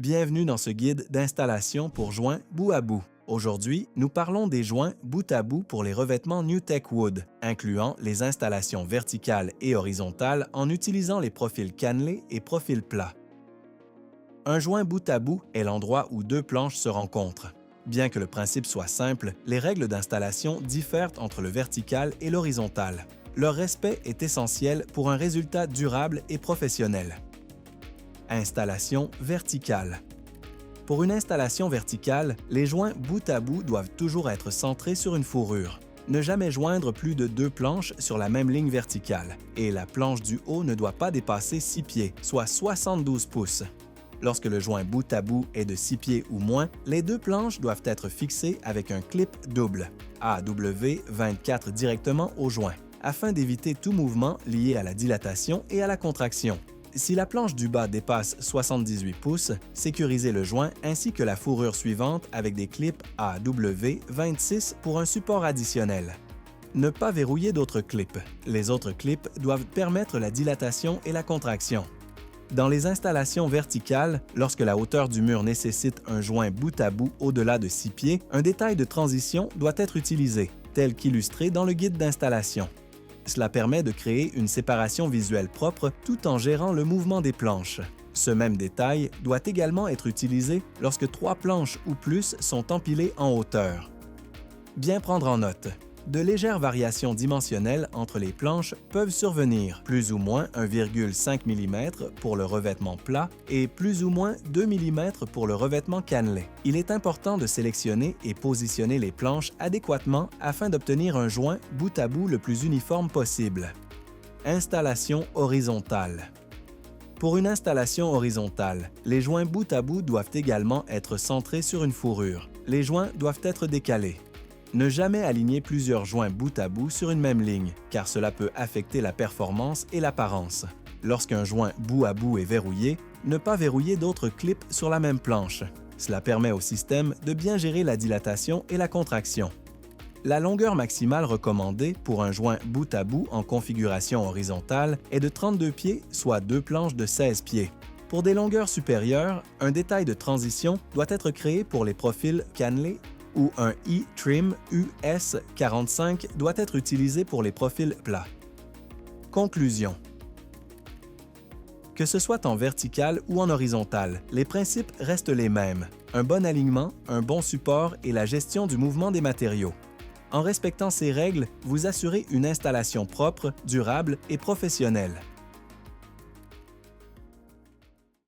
Bienvenue dans ce guide d'installation pour joints bout à bout. Aujourd'hui, nous parlons des joints bout à bout pour les revêtements NewTek Wood, incluant les installations verticales et horizontales en utilisant les profils cannelés et profils plats. Un joint bout à bout est l'endroit où deux planches se rencontrent. Bien que le principe soit simple, les règles d'installation diffèrent entre le vertical et l'horizontal. Leur respect est essentiel pour un résultat durable et professionnel. Installation verticale. Pour une installation verticale, les joints bout à bout doivent toujours être centrés sur une fourrure. Ne jamais joindre plus de deux planches sur la même ligne verticale, et la planche du haut ne doit pas dépasser 6 pieds, soit 72 pouces. Lorsque le joint bout à bout est de 6 pieds ou moins, les deux planches doivent être fixées avec un clip double, AW24 directement au joint, afin d'éviter tout mouvement lié à la dilatation et à la contraction. Si la planche du bas dépasse 78 pouces, sécurisez le joint ainsi que la fourrure suivante avec des clips AW26 pour un support additionnel. Ne pas verrouiller d'autres clips. Les autres clips doivent permettre la dilatation et la contraction. Dans les installations verticales, lorsque la hauteur du mur nécessite un joint bout à bout au-delà de 6 pieds, un détail de transition doit être utilisé, tel qu'illustré dans le guide d'installation. Cela permet de créer une séparation visuelle propre tout en gérant le mouvement des planches. Ce même détail doit également être utilisé lorsque 3 planches ou plus sont empilées en hauteur. Bien prendre en note. De légères variations dimensionnelles entre les planches peuvent survenir, plus ou moins 1,5 mm pour le revêtement plat et plus ou moins 2 mm pour le revêtement cannelé. Il est important de sélectionner et positionner les planches adéquatement afin d'obtenir un joint bout à bout le plus uniforme possible. Installation horizontale. Pour une installation horizontale, les joints bout à bout doivent également être centrés sur une fourrure. Les joints doivent être décalés. Ne jamais aligner plusieurs joints bout à bout sur une même ligne, car cela peut affecter la performance et l'apparence. Lorsqu'un joint bout à bout est verrouillé, ne pas verrouiller d'autres clips sur la même planche. Cela permet au système de bien gérer la dilatation et la contraction. La longueur maximale recommandée pour un joint bout à bout en configuration horizontale est de 32 pieds, soit deux planches de 16 pieds. Pour des longueurs supérieures, un détail de transition doit être créé pour les profils cannelés ou un E-Trim US45 doit être utilisé pour les profils plats. Conclusion. Que ce soit en vertical ou en horizontal, les principes restent les mêmes. Un bon alignement, un bon support et la gestion du mouvement des matériaux. En respectant ces règles, vous assurez une installation propre, durable et professionnelle.